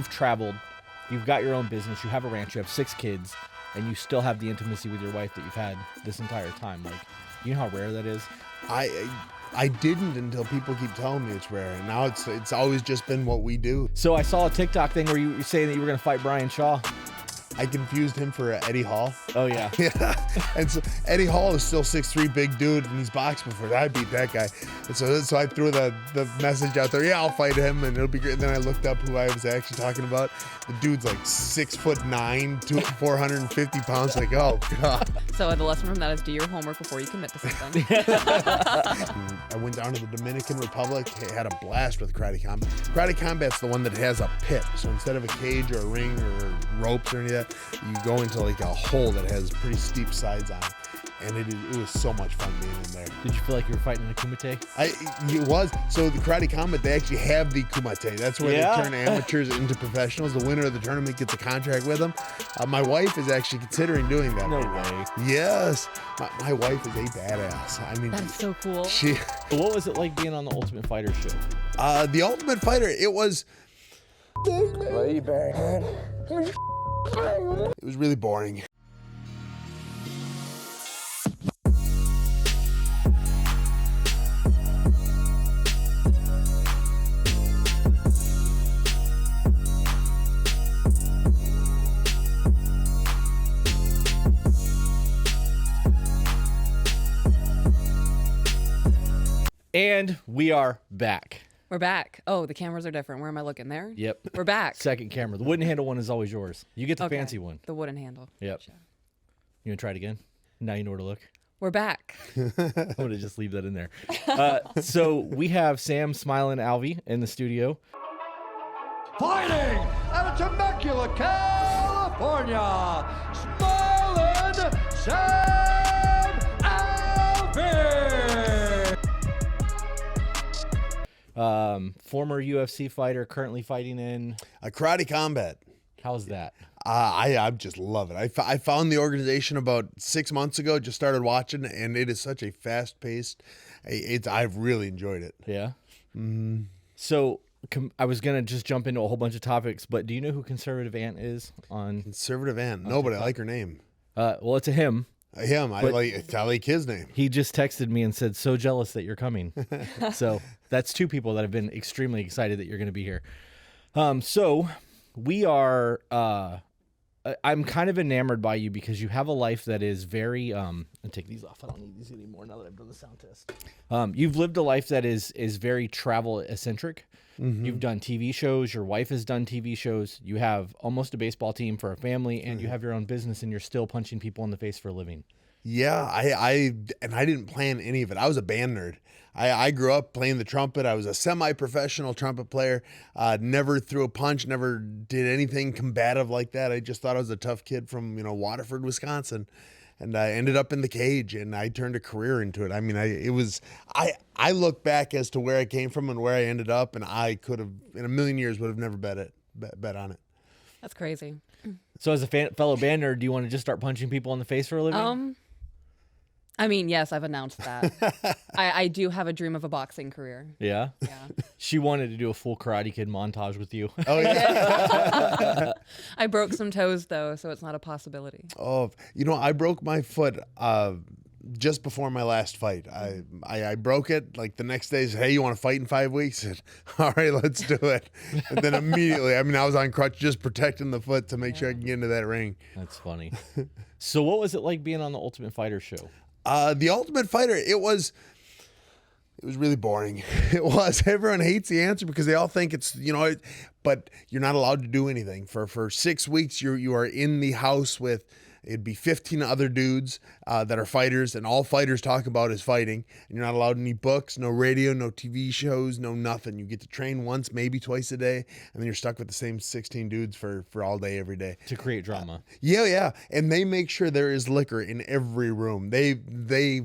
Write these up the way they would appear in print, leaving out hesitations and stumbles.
you've traveled, you've got your own business, you have a ranch, you have 6 kids, and you still have the intimacy with your wife that you've had this entire time. Like, you know how rare that is? I didn't until people keep telling me it's rare, and now it's always just been what we do. So I saw a TikTok thing where you were saying that you were going to fight Brian Shaw. I confused him for Eddie Hall. Oh, yeah. Yeah. And so Eddie Hall is still 6'3", big dude, and he's boxed before. I beat that guy. And so I threw the message out there, yeah, I'll fight him, and it'll be great. And then I looked up who I was actually talking about. The dude's like 6'9", 450 pounds. Like, oh, God. So the lesson from that is do your homework before you commit to something. I went down to the Dominican Republic, had a blast with Karate Combat. Karate Combat's the one that has a pit. So instead of a cage or a ring or ropes or any of that, you go into like a hole that has pretty steep sides on it. And it was so much fun being in there. Did you feel like you were fighting in a kumite? It was. So the Karate Combat, they actually have the kumite. That's where they turn amateurs into professionals. The winner of the tournament gets a contract with them. My wife is actually considering doing that. No right way. now. Yes. My wife is a badass. I mean, That's so cool. What was it like being on the Ultimate Fighter show? The Ultimate Fighter, it was... It was really boring. And we are back. We're back. Oh, the cameras are different. Where am I looking? There? Yep. We're back. Second camera. The wooden handle one is always yours. You get the Okay. fancy one. The wooden handle. Yep. Gotcha. You want to try it again? Now you know where to look. We're back. I'm going to just leave that in there. So we have Sam, Smilen, Alvey in the studio. Fighting out of Temecula, California, Smilen, Sam, Alvey. Former UFC fighter, currently fighting in... A Karate Combat. How's that? I just love it. I found the organization about 6 months ago, just started watching, and it is such a fast-paced... I've really enjoyed it. Yeah? Mm-hmm. So I was going to just jump into a whole bunch of topics, but do you know who Conservative Ant is on... Conservative Ant. No, but I like her name. Well, it's a him. Him. I like his name. He just texted me and said, so jealous that you're coming. So that's 2 people that have been extremely excited that you're going to be here. So we are... I'm kind of enamored by you because you have a life that is very and take these off. I don't need these anymore now that I've done the sound test. You've lived a life that is very travel eccentric. Mm-hmm. You've done TV shows. Your wife has done TV shows. You have almost a baseball team for a family, and you have your own business, and you're still punching people in the face for a living. Yeah, I didn't plan any of it. I was a band nerd. I grew up playing the trumpet. I was a semi-professional trumpet player. Never threw a punch, never did anything combative like that. I just thought I was a tough kid from, Waterford, Wisconsin. And I ended up in the cage, and I turned a career into it. I mean, I look back as to where I came from and where I ended up, and I could have, in a million years, would have never bet on it. That's crazy. So as a fellow band nerd, do you want to just start punching people in the face for a living? I mean, yes, I've announced that. I do have a dream of a boxing career. Yeah? Yeah. She wanted to do a full Karate Kid montage with you. Oh, yeah. I broke some toes, though, so it's not a possibility. Oh, I broke my foot just before my last fight. I broke it. Like the next day, said, hey, you want to fight in 5 weeks? I said, all right, let's do it. And then immediately, I was on crutch just protecting the foot to make sure I can get into that ring. That's funny. So what was it like being on the Ultimate Fighter show? The Ultimate Fighter, it was really boring. It was. Everyone hates the answer because they all think it's, but you're not allowed to do anything. For 6 weeks, you are in the house with, it'd be 15 other dudes that are fighters, and all fighters talk about is fighting. And you're not allowed any books, no radio, no TV shows, no nothing. You get to train once, maybe twice a day, and then you're stuck with the same 16 dudes for all day, every day. To create drama. Yeah. And they make sure there is liquor in every room. They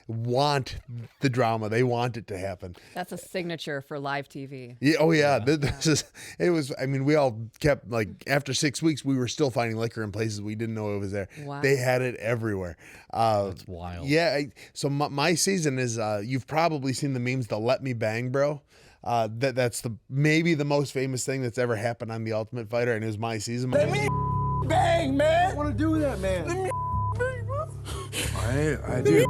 want the drama. They want it to happen. That's a signature for live TV. Yeah. Oh yeah. We all kept, like, after 6 weeks, we were still finding liquor in places we didn't know it was there. Wow. They had it everywhere. That's wild. Yeah. So my season is, you've probably seen the memes, the Let Me Bang Bro. That's maybe the most famous thing that's ever happened on The Ultimate Fighter, and it was my season. Let me bang, man. I want to do that, man. Let me bang, bro. I do. I do.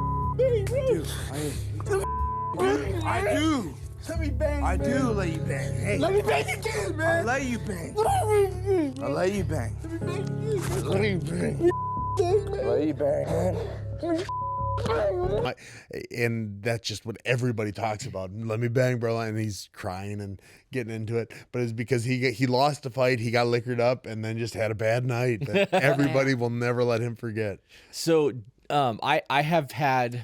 Let me bang, I do let you bang. Hey. Let me bang again, man. I let you bang. I let you bang. Let you bang. Let you bang, man. And that's just what everybody talks about. Let me bang, bro. And he's crying and getting into it. But it's because he lost a fight, he got liquored up, and then just had a bad night that everybody will never let him forget. So I have had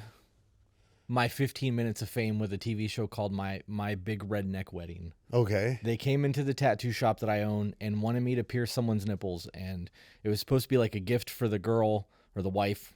my 15 minutes of fame with a TV show called My Big Redneck Wedding. Okay. They came into the tattoo shop that I own and wanted me to pierce someone's nipples, and it was supposed to be like a gift for the girl or the wife.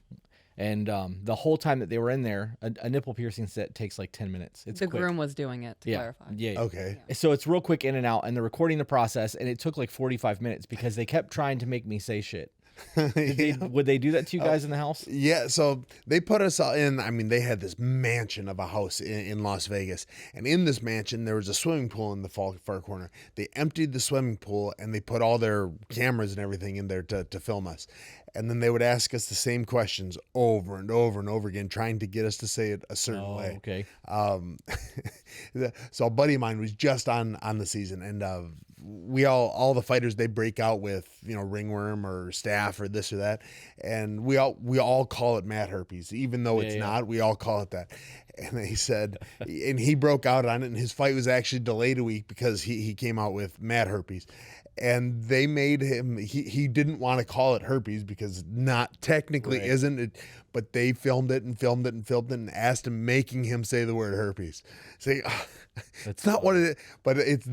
And the whole time that they were in there, a nipple piercing set takes like 10 minutes. It's The quick. groom was doing it, to clarify. Yeah. Okay. So it's real quick in and out, and they're recording the process, and it took like 45 minutes because they kept trying to make me say shit. Would they do that to you guys in the house? Yeah, so they put us all in. I mean, they had this mansion of a house in Las Vegas. And in this mansion, there was a swimming pool in the far corner. They emptied the swimming pool and they put all their cameras and everything in there to film us. And then they would ask us the same questions over and over and over again, trying to get us to say it a certain way. Okay. So a buddy of mine was just on the season, and we all the fighters, they break out with, you know, ringworm or staph or this or that, and we all call it mat herpes, even though it's not. We all call it that. And they said, and he broke out on it, and his fight was actually delayed a week because he came out with mat herpes. And they made him, he didn't want to call it herpes because not technically isn't it, but they filmed it and asked him, making him say the word herpes. Say, it's not what it is, but it's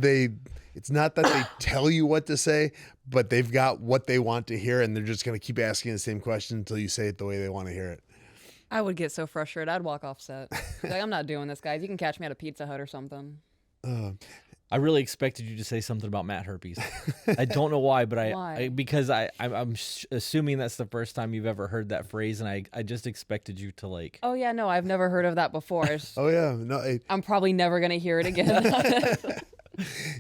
not that they tell you what to say, but they've got what they want to hear, and they're just going to keep asking the same question until you say it the way they want to hear it. I would get so frustrated. I'd walk off set. Like, I'm not doing this, guys. You can catch me at a Pizza Hut or something. I really expected you to say something about mat herpes. I don't know why, but because I'm assuming that's the first time you've ever heard that phrase, and I just expected you to like. Oh yeah, no, I've never heard of that before. Oh yeah, no. I'm probably never gonna hear it again.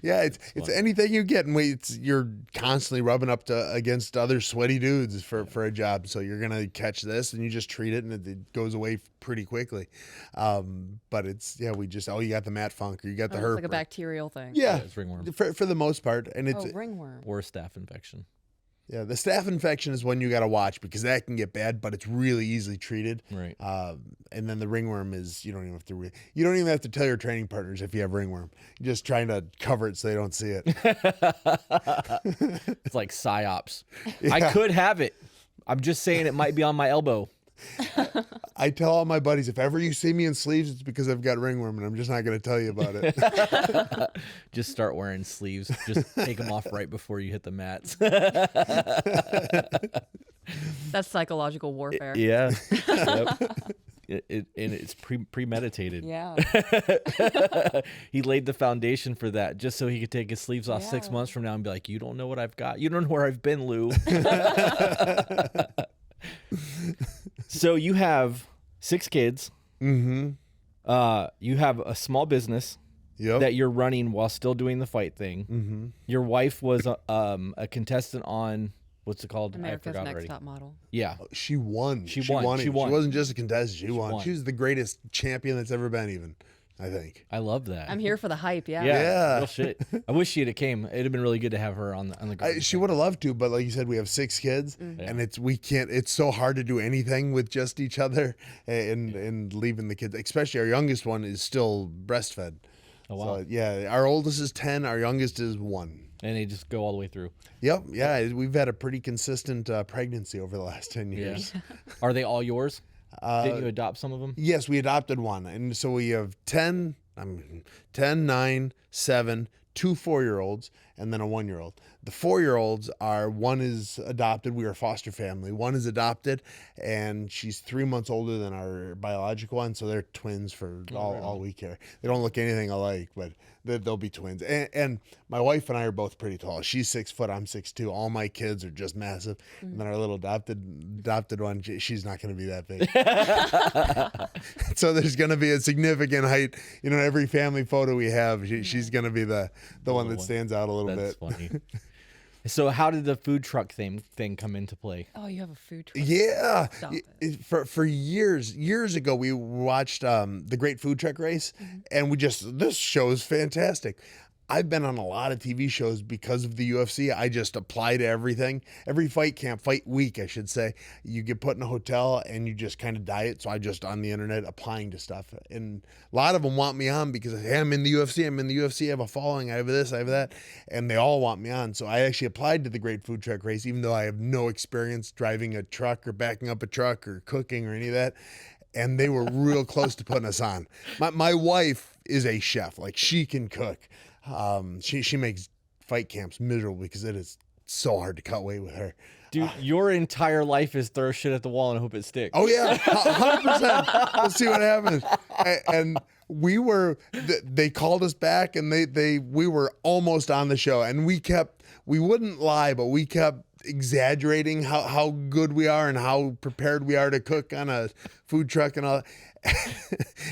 Yeah, it's anything you get, and you're constantly rubbing up against other sweaty dudes for a job, so you're gonna catch this, and you just treat it, and it goes away pretty quickly. But we just you got the mat funk, or you got the herp. It's like a bacterial thing. Yeah, it's ringworm for the most part, and it's ringworm or a staph infection. Yeah, the staph infection is one you got to watch because that can get bad, but it's really easily treated. Right. And then the ringworm is you don't even have to tell your training partners if you have ringworm. You're just trying to cover it so they don't see it. It's like psyops. Yeah. I could have it. I'm just saying it might be on my elbow. I tell all my buddies, if ever you see me in sleeves, it's because I've got ringworm, and I'm just not going to tell you about it. Just start wearing sleeves. Just take them off right before you hit the mats. That's psychological warfare. Yeah. Yep. And it's premeditated. Yeah. He laid the foundation for that just so he could take his sleeves off 6 months from now and be like, you don't know what I've got. You don't know where I've been, Lou. So you have 6 kids. Mm-hmm. You have a small business that you're running while still doing the fight thing. Mm-hmm. Your wife was a contestant on, what's it called? America's I forgot Next already. Top Model. Yeah. She won. She won. She wasn't just a contestant. She won. won. She was the greatest champion that's ever been, even, I think. I love that. I'm here for the hype. Yeah. Yeah. Real shit. I wish she'd have came. It'd have been really good to have her on the garden She thing. would have loved to, but like you said, we have 6 kids, and it's so hard to do anything with just each other and leaving the kids. Especially our youngest one is still breastfed. Oh wow. So, yeah, our oldest is 10, our youngest is 1. And they just go all the way through. Yep, yeah, we've had a pretty consistent pregnancy over the last 10 years. Yeah. Are they all yours? Didn't you adopt some of them? Yes, we adopted one, and so we have 10, 9, 7, 2 4-year-olds, and then a 1-year-old. The 4-year-olds are, one is adopted. We are a foster family. One is adopted, and she's 3 months older than our biological one, so they're twins for all we care. They don't look anything alike, but they'll be twins. And my wife and I are both pretty tall. She's 6 foot. I'm 6'2". All my kids are just massive. And then our little adopted one, she's not going to be that big. So there's going to be a significant height. You know, every family photo we have, she's going to be the one that stands out a little bit. That's funny. So how did the food truck thing come into play? Oh, you have a food truck. Yeah. Stop For years ago, we watched the Great Food Truck Race, and this show is fantastic. I've been on a lot of TV shows because of the UFC. I just apply to everything. Every fight week, I should say, you get put in a hotel and you just kind of diet. So I just on the internet applying to stuff. And a lot of them want me on because, hey, I'm in the UFC. I have a following. I have this, I have that. And they all want me on. So I actually applied to the Great Food Truck Race, even though I have no experience driving a truck or backing up a truck or cooking or any of that. And they were real close to putting us on. My wife is a chef. Like, she can cook. She makes fight camps miserable because it is so hard to cut weight with her. Dude, your entire life is throw shit at the wall and hope it sticks. Oh yeah, 100%. Let's see what happens. And they called us back, and we were almost on the show, and we wouldn't lie, but we kept exaggerating how good we are and how prepared we are to cook on a food truck and all.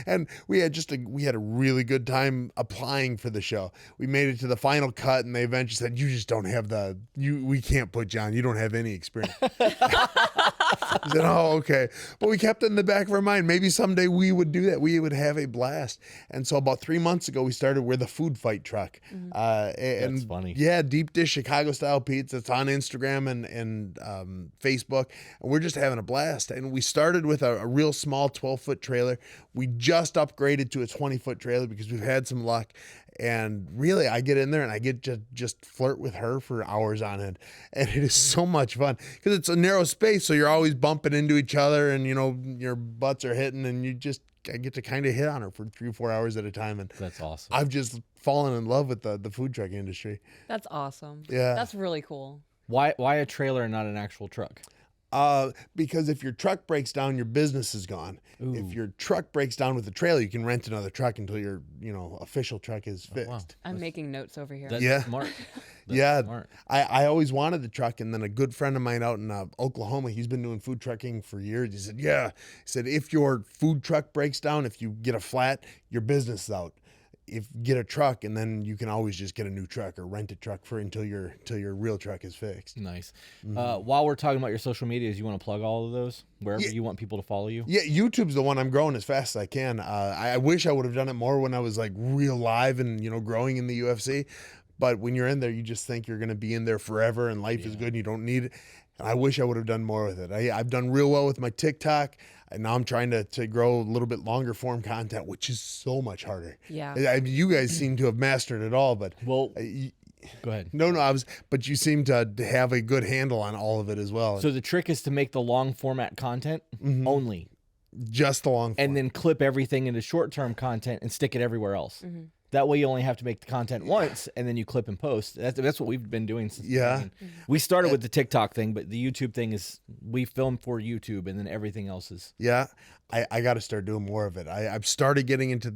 And we had a really good time applying for the show. We made it to the final cut, and they eventually said, "You just don't have we can't put you on. You don't have any experience." I said, "Oh, okay." But we kept it in the back of our mind. Maybe someday we would do that. We would have a blast. And so about 3 months ago, we started with the food fight truck. That's funny. Yeah, deep dish Chicago style pizza. It's on Instagram and Facebook. And we're just having a blast. And we started with a real small 12-foot trailer. We just upgraded to a 20-foot trailer because we've had some luck. And really, I get in there and I get to just flirt with her for hours on end. And it is so much fun because it's a narrow space. So you're always bumping into each other, and, you know, your butts are hitting, and I get to kind of hit on her for 3 or 4 hours at a time. And That's awesome. I've just fallen in love with the food truck industry. That's awesome. Yeah. That's really cool. Why a trailer and not an actual truck? Because if your truck breaks down, your business is gone. Ooh. If your truck breaks down with the trailer, you can rent another truck until your official truck is fixed. wow. I'm making notes over here. That's Yeah. smart. That's Yeah, smart. I always wanted the truck, and then a good friend of mine out in Oklahoma, he's been doing food trucking for years. He said, "Yeah," he said, "if your food truck breaks down, if you get a flat, your business is out. If you get a truck, and then you can always just get a new truck or rent a truck until your real truck is fixed." Nice. While we're talking about your social medias, you want to plug all of those wherever Yeah. you want people to follow you? Yeah, YouTube's the one I'm growing as fast as I can. I wish I would have done it more when I was like real live and growing in the UFC. But when you're in there, you just think you're going to be in there forever and life is good and you don't need it. And I wish I would have done more with it. I've done real well with my TikTok, and now I'm trying to grow a little bit longer form content, which is so much harder. Yeah. I mean, you guys seem to have mastered it all, but Well, go ahead. but you seem to have a good handle on all of it as well. So the trick is to make the long format content only, just the long form. and then clip everything into short term content and stick it everywhere else. That way you only have to make the content once, and then you clip and post. That's what we've been doing since the beginning. We started with the TikTok thing, but the YouTube thing is we film for YouTube, and then everything else is. Yeah, I got to start doing more of it. I've started getting into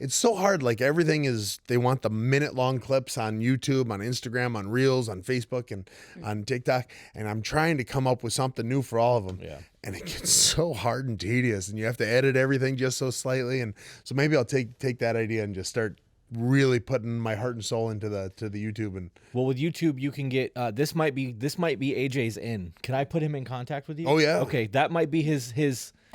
it's so hard. Like everything they want the minute-long clips on YouTube, on Instagram, on Reels, on Facebook, and on TikTok. And I'm trying to come up with something new for all of them. Yeah. And it gets so hard and tedious, and you have to edit everything just so slightly. And so maybe I'll take that idea and just start really putting my heart and soul into the YouTube. And Well, with YouTube, you can get this might be AJ's in. Can I put him in contact with you? Oh, yeah. Okay, that might be his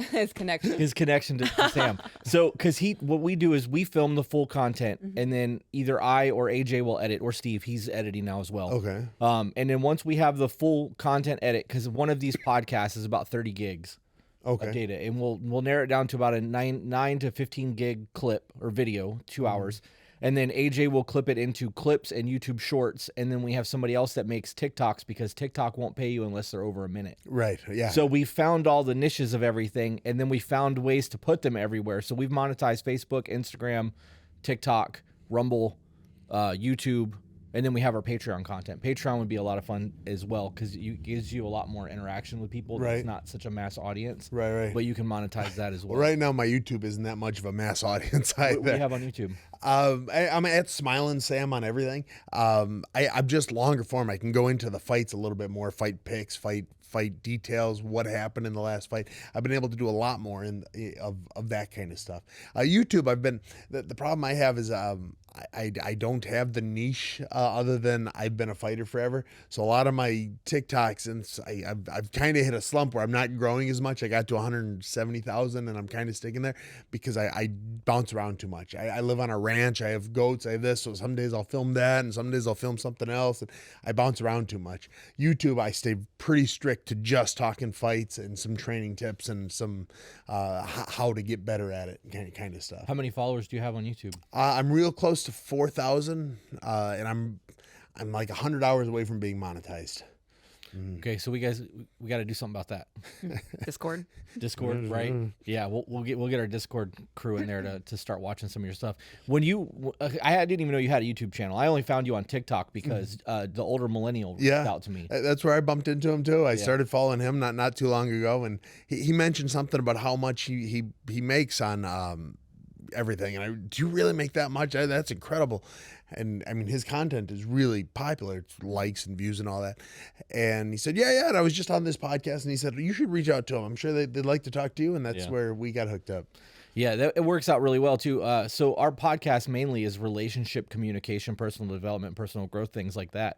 His connection. his connection to Sam. So, because what we do is we film the full content, and then either I or AJ will edit, or Steve, he's editing now as well. Okay. And then once we have the full content edit, because one of these podcasts is about 30 gigs Okay. of data, and we'll narrow it down to about a 9 to 15 gig clip or video, 2 hours. And then AJ will clip it into clips and YouTube shorts. And then we have somebody else that makes TikToks, because TikTok won't pay you unless they're over a minute. Right. Yeah. So we found all the niches of everything, and then we found ways to put them everywhere. So we've monetized Facebook, Instagram, TikTok, Rumble, YouTube, And then we have our Patreon content. Patreon would be a lot of fun as well because it gives you a lot more interaction with people. Right. It's not such a mass audience. Right. But you can monetize that as well. Well, right now my YouTube isn't that much of a mass audience either. What do you have on YouTube? I'm at Smilen Sam on everything. I'm just longer form. I can go into the fights a little bit more, fight picks, fight details, what happened in the last fight. I've been able to do a lot more of that kind of stuff. YouTube, the problem I have is I don't have the niche other than I've been a fighter forever. So a lot of my TikToks, and I've kind of hit a slump where I'm not growing as much. I got to 170,000 and I'm kind of sticking there because I bounce around too much. I live on a ranch. I have goats. I have this. So some days I'll film that and some days I'll film something else. And I bounce around too much. YouTube, I stay pretty strict to just talking fights and some training tips and some how to get better at it kind of stuff. How many followers do you have on YouTube? I'm real close to 4,000, and I'm like 100 hours away from being monetized. Okay, so we got to do something about that. Discord. Discord, right? Yeah, we'll get our Discord crew in there to start watching some of your stuff. When I didn't even know you had a YouTube channel. I only found you on TikTok because the older millennial reached out to me. That's where I bumped into him too. I started following him not too long ago, and he mentioned something about how much he makes on everything. And do you really make that much? That's incredible. And I mean, his content is really popular. It's likes and views and all that. And he said, yeah. And I was just on this podcast and he said, you should reach out to him. I'm sure they'd like to talk to you. And that's where we got hooked up. Yeah, it works out really well too. So our podcast mainly is relationship communication, personal development, personal growth, things like that.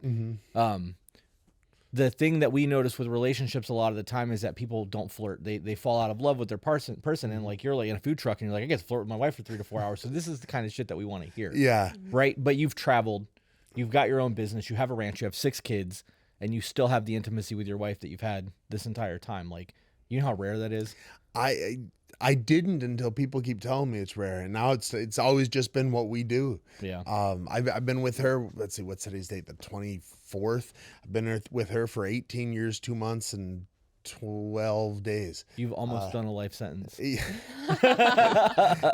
The thing that we notice with relationships a lot of the time is that people don't flirt. They fall out of love with their person, and like you're like in a food truck and you're like, I get to flirt with my wife for 3 to 4 hours. So this is the kind of shit that we want to hear. Yeah. Right. But you've traveled, you've got your own business, you have a ranch, you have 6 kids, and you still have the intimacy with your wife that you've had this entire time. Like, you know how rare that is? I didn't until people keep telling me it's rare, and now it's always just been what we do. Yeah. I've been with her. Let's see, what's today's date? The 24th. I've been with her for 18 years, 2 months, and 12 days. You've almost done a life sentence.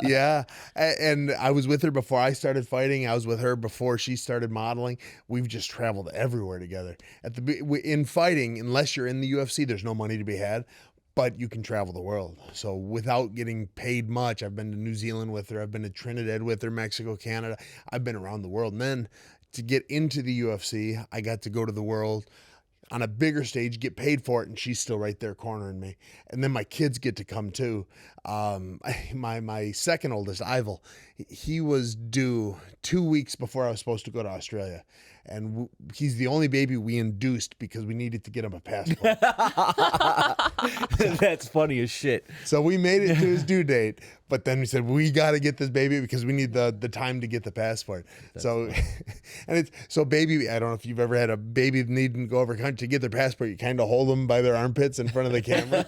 Yeah. And I was with her before I started fighting. I was with her before she started modeling. We've just traveled everywhere together. In fighting, unless you're in the UFC, there's no money to be had. But you can travel the world. So without getting paid much, I've been to New Zealand with her. I've been to Trinidad with her, Mexico, Canada. I've been around the world. And then to get into the UFC, I got to go to the world on a bigger stage, get paid for it, and she's still right there cornering me. And then my kids get to come too. My second oldest, Alvey, he was due 2 weeks before I was supposed to go to Australia. And he's the only baby we induced because we needed to get him a passport. That's funny as shit. So we made it to his due date, but then we said, we got to get this baby because we need the time to get the passport. So baby, I don't know if you've ever had a baby needing to go over country to get their passport. You kind of hold them by their armpits in front of the camera.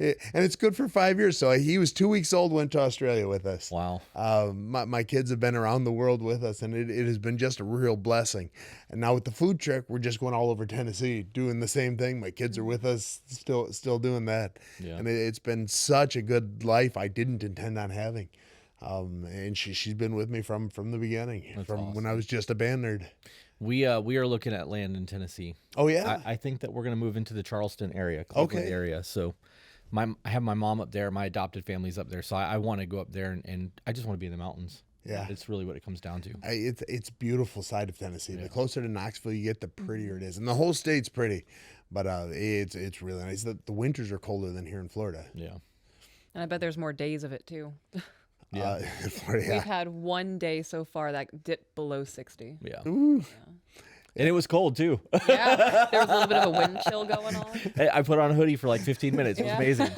And it's good for 5 years. So he was 2 weeks old, went to Australia with us. Wow. My kids have been around the world with us, and it has been just a real blessing. And now with the food truck, we're just going all over Tennessee doing the same thing. My kids are with us, still doing that. Yeah. And it's been such a good life I didn't intend on having. And she's been with me from the beginning. That's from awesome. When I was just a band nerd. We are looking at land in Tennessee. Oh yeah. I think that we're gonna move into the Charleston area, Cleveland area. So I have my mom up there, my adopted family's up there. So I want to go up there and I just want to be in the mountains. Yeah. It's really what it comes down to. It's beautiful side of Tennessee. Yeah. The closer to Knoxville you get, the prettier it is. And the whole state's pretty. But it's really nice. The winters are colder than here in Florida. Yeah. And I bet there's more days of it too. Yeah. We've had one day so far that dipped below 60. Yeah. And it was cold too. Yeah, there was a little bit of a wind chill going on. I put on a hoodie for like 15 minutes. It was amazing.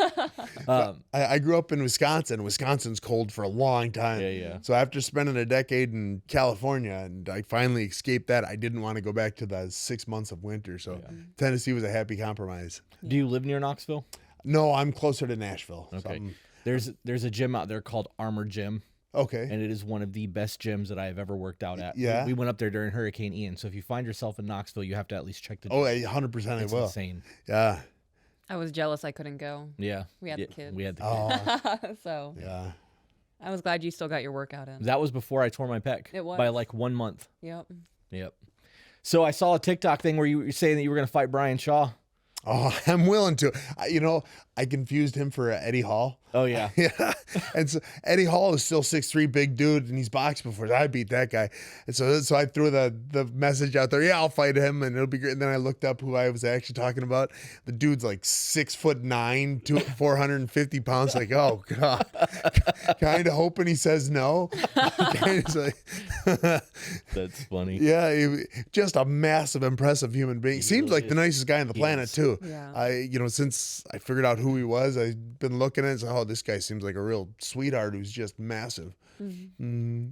I grew up in Wisconsin. Wisconsin's cold for a long time. Yeah. So after spending a decade in California, and I finally escaped that, I didn't want to go back to the 6 months of winter. So Tennessee was a happy compromise. Do you live near Knoxville? No, I'm closer to Nashville. Okay. There's a gym out there called Armor Gym. Okay. And it is one of the best gyms that I have ever worked out at. Yeah. We went up there during Hurricane Ian. So if you find yourself in Knoxville, you have to at least check the gym. Oh, 100% It's I will. insane. Yeah. I was jealous I couldn't go. Yeah. We had the kids. We had the kids. So Yeah. I was glad you still got your workout in. That was before I tore my pec. It was. By like 1 month. Yep. Yep. So I saw a TikTok thing where you were saying that you were going to fight Brian Shaw. Oh, I'm willing to. I confused him for Eddie Hall. Oh, yeah. Yeah. And so Eddie Hall is still 6'3", big dude, and he's boxed before. I beat that guy. And so I threw the message out there, yeah, I'll fight him, and it'll be great. And then I looked up who I was actually talking about. The dude's like 6'9", 450 pounds. Like, oh, God. Kind of hoping he says no. That's funny. Yeah, just a massive, impressive human being. Seems like the nicest guy on the planet, too. Yeah. Since I figured out who he was, I've been looking at it and said, oh, this guy seems like a real sweetheart who's just massive. Mm-hmm.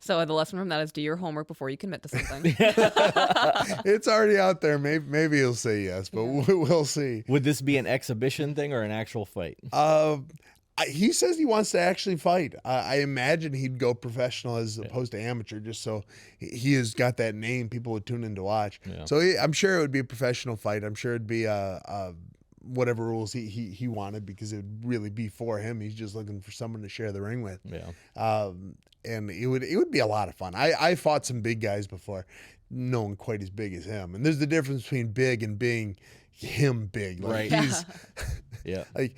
So the lesson from that is do your homework before you commit to something. It's already out there. Maybe he'll say yes, but we'll see. Would this be an exhibition thing or an actual fight? He says he wants to actually fight. I imagine he'd go professional as opposed to amateur, just so he has got that name. People would tune in to watch. Yeah. So I'm sure it would be a professional fight. I'm sure it'd be whatever rules he wanted, because it would really be for him. He's just looking for someone to share the ring with. Yeah. And it would be a lot of fun. I fought some big guys before, no one quite as big as him. And there's the difference between big and being him big. Like, Right. He's Yeah. like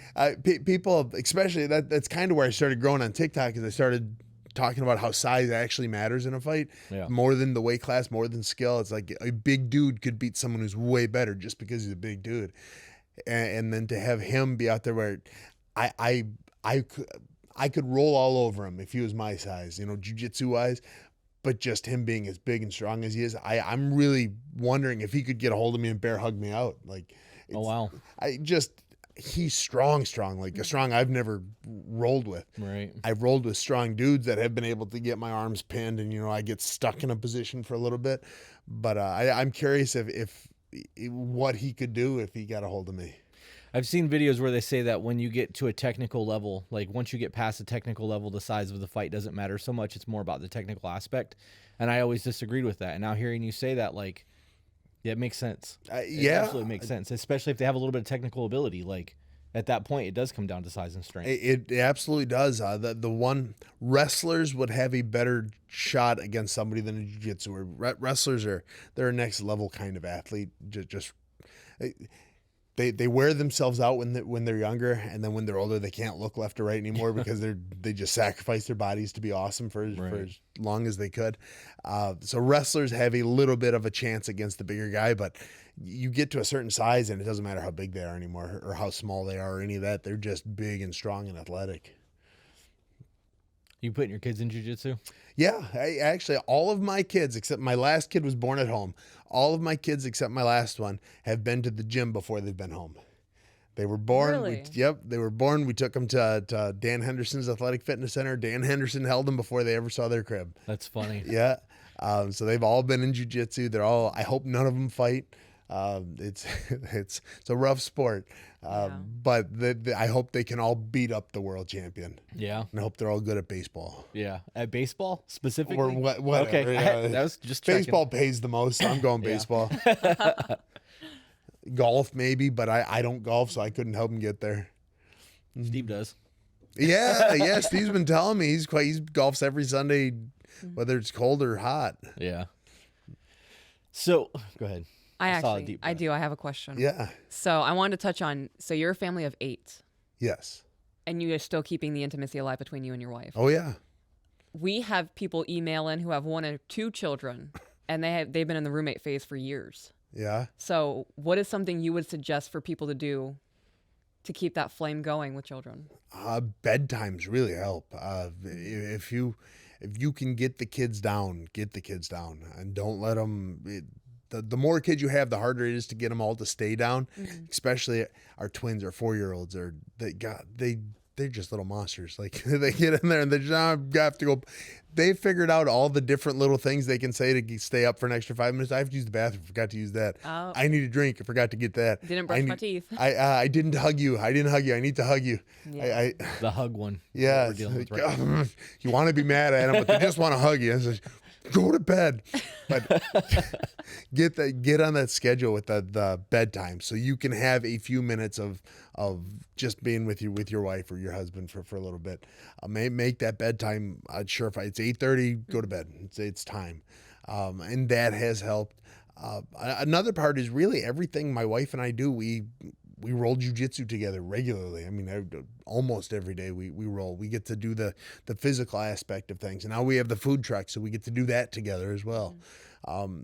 people, especially that's kind of where I started growing on TikTok, is I started talking about how size actually matters in a fight, more than the weight class, more than skill. It's like a big dude could beat someone who's way better just because he's a big dude. And then to have him be out there where I could roll all over him if he was my size, jiu-jitsu wise, but just him being as big and strong as he is, I'm really wondering if he could get a hold of me and bear hug me out. Like, Oh, wow. He's strong, like a strong I've never rolled with. Right. I've rolled with strong dudes that have been able to get my arms pinned, and I get stuck in a position for a little bit. But I'm curious if what he could do if he got a hold of me. I've seen videos where they say that when you get to a technical level, like once you get past a technical level, the size of the fight doesn't matter so much. It's more about the technical aspect. And I always disagreed with that. And now hearing you say that, like, yeah, it makes sense. It absolutely makes sense, especially if they have a little bit of technical ability. Like, at that point, it does come down to size and strength. It absolutely does. The one wrestlers would have a better shot against somebody than a jiu-jitsu. Wrestlers they're a next level kind of athlete. They wear themselves out when they're younger, and then when they're older, they can't look left or right anymore because they just sacrifice their bodies to be awesome for as long as they could. So wrestlers have a little bit of a chance against the bigger guy, but you get to a certain size, and it doesn't matter how big they are anymore or how small they are or any of that. They're just big and strong and athletic. You putting your kids in jiu-jitsu? Yeah, actually, all of my kids, except my last kid was born at home. All of my kids, except my last one, have been to the gym before they've been home. They were born. Really? They were born. We took them to Dan Henderson's Athletic Fitness Center. Dan Henderson held them before they ever saw their crib. That's funny. Yeah. So they've all been in jiu-jitsu. They're all, I hope none of them fight. It's a rough sport. But I hope they can all beat up the world champion. Yeah. And I hope they're all good at baseball. Yeah. At baseball specifically? Or whatever. Okay. Yeah. That was just checking. Baseball pays the most. So I'm going baseball. Golf maybe, but I don't golf, so I couldn't help him get there. Steve does. Yeah. Steve's been telling me he golfs every Sunday, whether it's cold or hot. Yeah. So go ahead. I do. I have a question. Yeah. So I wanted to touch on, so you're a family of 8. Yes. And you are still keeping the intimacy alive between you and your wife. Oh yeah. We have people email in who have 1 or 2 children, and they've been in the roommate phase for years. Yeah. So what is something you would suggest for people to do to keep that flame going with children? Bedtimes really help. If you can get the kids down, and don't let them. The more kids you have, the harder it is to get them all to stay down. Mm-hmm. Especially our twins, our 4-year-olds, they're just little monsters. Like they get in there and they just have to go. They figured out all the different little things they can say to stay up for an extra 5 minutes. I have to use the bathroom. Forgot to use that. Oh. I need a drink. I forgot to get that. Didn't brush my teeth. I didn't hug you. I need to hug you. Yeah. The hug one. Yeah. We're dealing with right now. You want to be mad at them, but they just want to hug you. It's like, go to bed. But get on that schedule with the bedtime, so you can have a few minutes of just being with your wife or your husband for a little bit. Make that bedtime. Sure, if it's 8:30, go to bed. It's time, and that has helped. Another part is really everything my wife and I do. We roll jujitsu together regularly. I mean, almost every day we roll. We get to do the physical aspect of things. And now we have the food truck, so we get to do that together as well.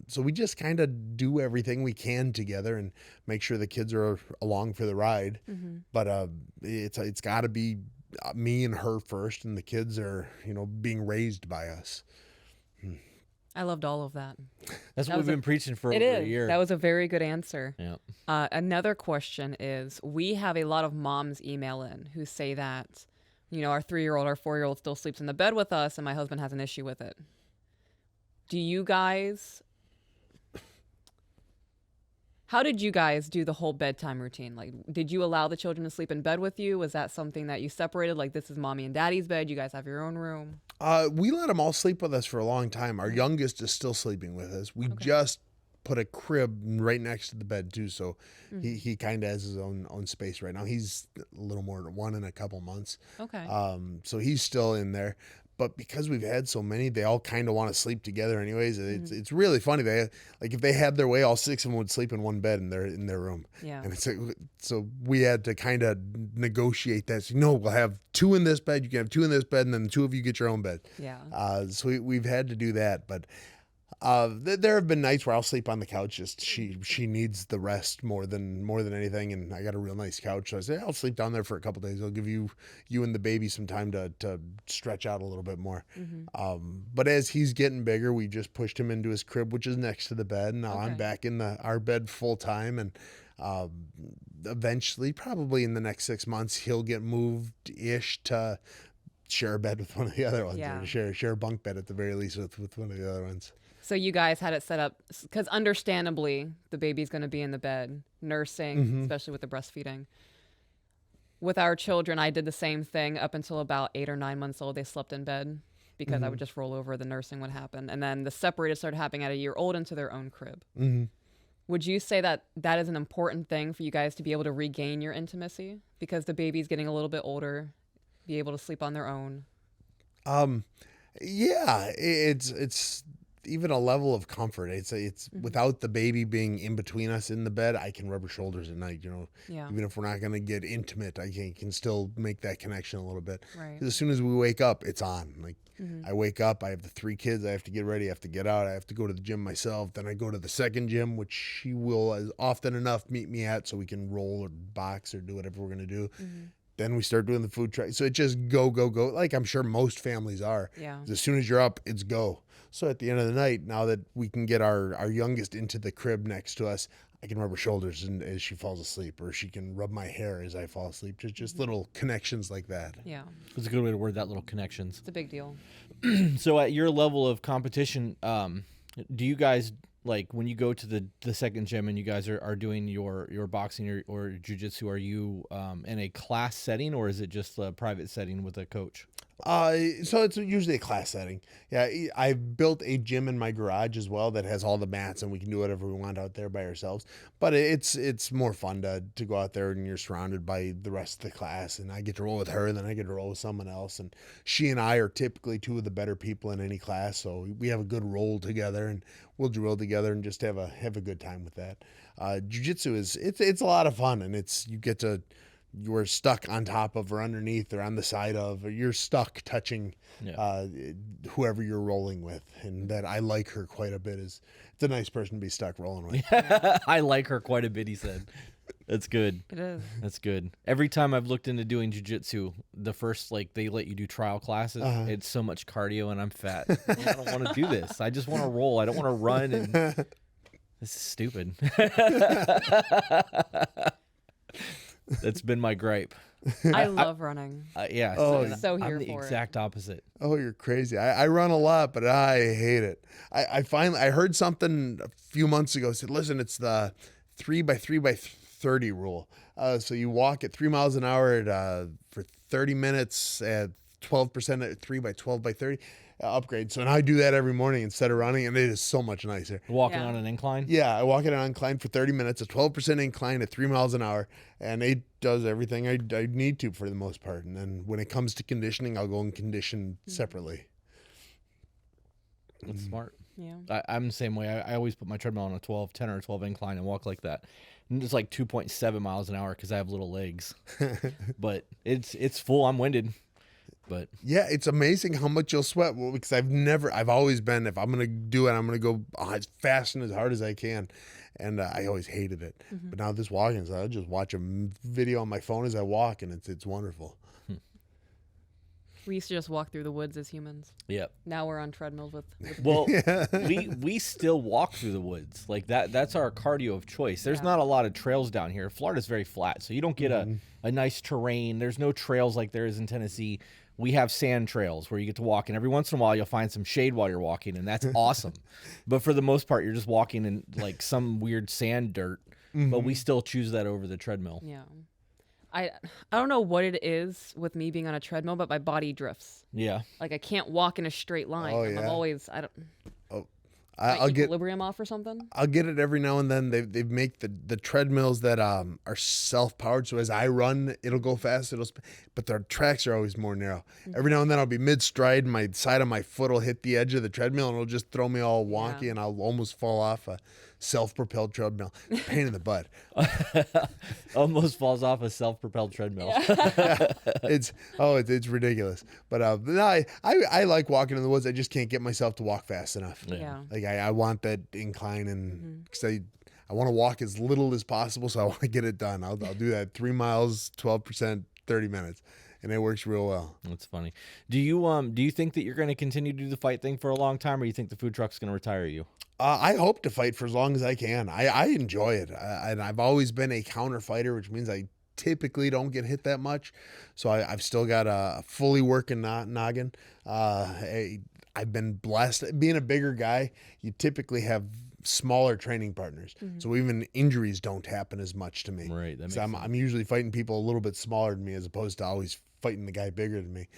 So we just kind of do everything we can together and make sure the kids are along for the ride. But it's got to be me and her first, and the kids are, being raised by us. I loved all of that. That's what we've been preaching for It over is. a year. That was a very good answer. Yeah. Another question is, we have a lot of moms email in who say that, our 3-year-old, our 4-year-old still sleeps in the bed with us and my husband has an issue with it. How did you guys do the whole bedtime routine? Like, did you allow the children to sleep in bed with you? Was that something that you separated? Like, this is mommy and daddy's bed. You guys have your own room. We let them all sleep with us for a long time. Our youngest is still sleeping with us. We just put a crib right next to the bed too, so he kind of has his own space right now. He's a little more than 1 in a couple months. Okay. So he's still in there. But because we've had so many, they all kind of want to sleep together anyways. It's really funny. If they had their way, all 6 of them would sleep in one bed in their room. Yeah. And so we had to kind of negotiate that. So, we'll have 2 in this bed. You can have 2 in this bed, and then 2 of you get your own bed. Yeah. So we've had to do that. But there have been nights where I'll sleep on the couch. Just she needs the rest more than anything, and I got a real nice couch. So I say I'll sleep down there for a couple days. I'll give you and the baby some time to stretch out a little bit more. But as he's getting bigger, we just pushed him into his crib, which is next to the bed. And now I'm back in our bed full time, and eventually, probably in the next 6 months, he'll get moved-ish to share a bed with one of the other ones, or share a bunk bed at the very least with one of the other ones. So you guys had it set up because understandably the baby's going to be in the bed nursing, especially with the breastfeeding. With our children, I did the same thing up until about 8 or 9 months old. They slept in bed because I would just roll over. The nursing would happen. And then the separated started happening at a year old into their own crib. Would you say that is an important thing for you guys to be able to regain your intimacy because the baby's getting a little bit older, be able to sleep on their own? Yeah, it's even a level of comfort. It's without the baby being in between us in the bed, I can rub her shoulders at night, even if we're not going to get intimate, I can still make that connection a little bit. Right. As soon as we wake up, it's on. Like I wake up, I have the 3 kids, I have to get ready, I have to get out, I have to go to the gym myself. Then I go to the second gym, which she will as often enough meet me at so we can roll or box or do whatever we're going to do. Then we start doing the food truck. So it just go, like I'm sure most families are. Yeah. As soon as you're up, it's go. So at the end of the night, now that we can get our youngest into the crib next to us, I can rub her shoulders as she falls asleep, or she can rub my hair as I fall asleep. Just little connections like that. Yeah. It's a good way to word that, little connections. It's a big deal. So at your level of competition, do you guys, like when you go to the second gym and you guys are doing your boxing or jiu-jitsu, are you in a class setting or is it just a private setting with a coach? So it's usually a class setting. Yeah, I've built a gym in my garage as well that has all the mats, and we can do whatever we want out there by ourselves. But it's more fun to go out there and you're surrounded by the rest of the class, and I get to roll with her, and then I get to roll with someone else, and she and I are typically 2 of the better people in any class, so we have a good roll together, and we'll drill together and just have a good time with that. Jiu-jitsu it's a lot of fun, and you're stuck on top of or underneath or on the side of, or you're stuck touching whoever you're rolling with. And that I like her quite a bit. It's a nice person to be stuck rolling with. I like her quite a bit, he said. That's good. It is. That's good. Every time I've looked into doing jiu-jitsu, the first, they let you do trial classes. It's so much cardio and I'm fat. I don't want to do this. I just want to roll. I don't want to run. And this is stupid. That's been my gripe. I love running. Yeah. So here I'm the for it. exact opposite. Oh, you're crazy. I run a lot, but I hate it. I heard something a few months ago. Said, listen, it's the 3x3x30 rule. So you walk at 3 miles an hour for 30 minutes at 12% at 3x12x30. upgrade. So now I do that every morning instead of running, and it is so much nicer. Walking Yeah. on an incline. Yeah, I walk it on incline for 30 minutes, a 12% incline at 3 miles an hour, and it does everything I need to for the most part. And then when it comes to conditioning, I'll go and condition separately. That's smart. Yeah. I'm the same way. I always put my treadmill on a 10 or 12 incline and walk like that. And it's like 2.7 miles an hour because I have little legs. But it's full. I'm winded. But Yeah, it's amazing how much you'll sweat. Well, because I've always been, if I'm going to do it, I'm going to go as fast and as hard as I can. And I always hated it. But now this walking, so I just watch a video on my phone as I walk, and it's wonderful. We used to just walk through the woods as humans. yeah. Now we're on treadmills with Well, we still walk through the woods. Like that's our cardio of choice. There's not a lot of trails down here. Florida's very flat, so you don't get a nice terrain. There's no trails like there is in Tennessee. We have sand trails where you get to walk, and every once in a while you'll find some shade while you're walking, and that's awesome. But for the most part, you're just walking in like some weird sand dirt. But we still choose that over the treadmill. Yeah. I don't know what it is with me being on a treadmill, but my body drifts. Yeah. Like I can't walk in a straight line. Oh, I'm yeah. always my I'll get equilibrium off or something. I'll get it every now and then. They make the treadmills that are self-powered, so as I run, it'll go fast. But their tracks are always more narrow. Every now and then I'll be mid-stride, my side of my foot will hit the edge of the treadmill, and it'll just throw me all wonky, Yeah. and I'll almost fall off a self-propelled treadmill. Pain in the butt. Almost falls off a self-propelled treadmill. It's ridiculous. But no, I like walking in the woods. I just can't get myself to walk fast enough. Yeah. Like I want that incline, and because I want to walk as little as possible, so I want to get it done. I'll do that 3 miles, 12%, 30 minutes, and it works real well. That's funny. Do you think that you're going to continue to do the fight thing for a long time, or you think the food truck's going to retire you? I hope to fight for as long as I can. I enjoy it, and I've always been a counter fighter, which means I typically don't get hit that much. So I've still got a fully working noggin. I've been blessed. Being a bigger guy, you typically have smaller training partners. So even injuries don't happen as much to me. Right, that 'Cause makes I'm usually fighting people a little bit smaller than me as opposed to always fighting the guy bigger than me.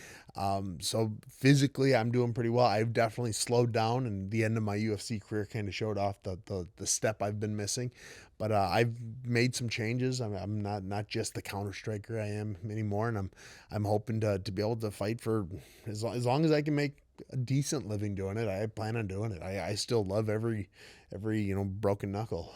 So physically, I'm doing pretty well. I've definitely slowed down, and the end of my UFC career kind of showed off the step I've been missing. But I've made some changes. I'm not just the counter striker I am anymore, and I'm hoping to be able to fight for as long as I can make a decent living doing it. I plan on doing it. I still love every broken knuckle.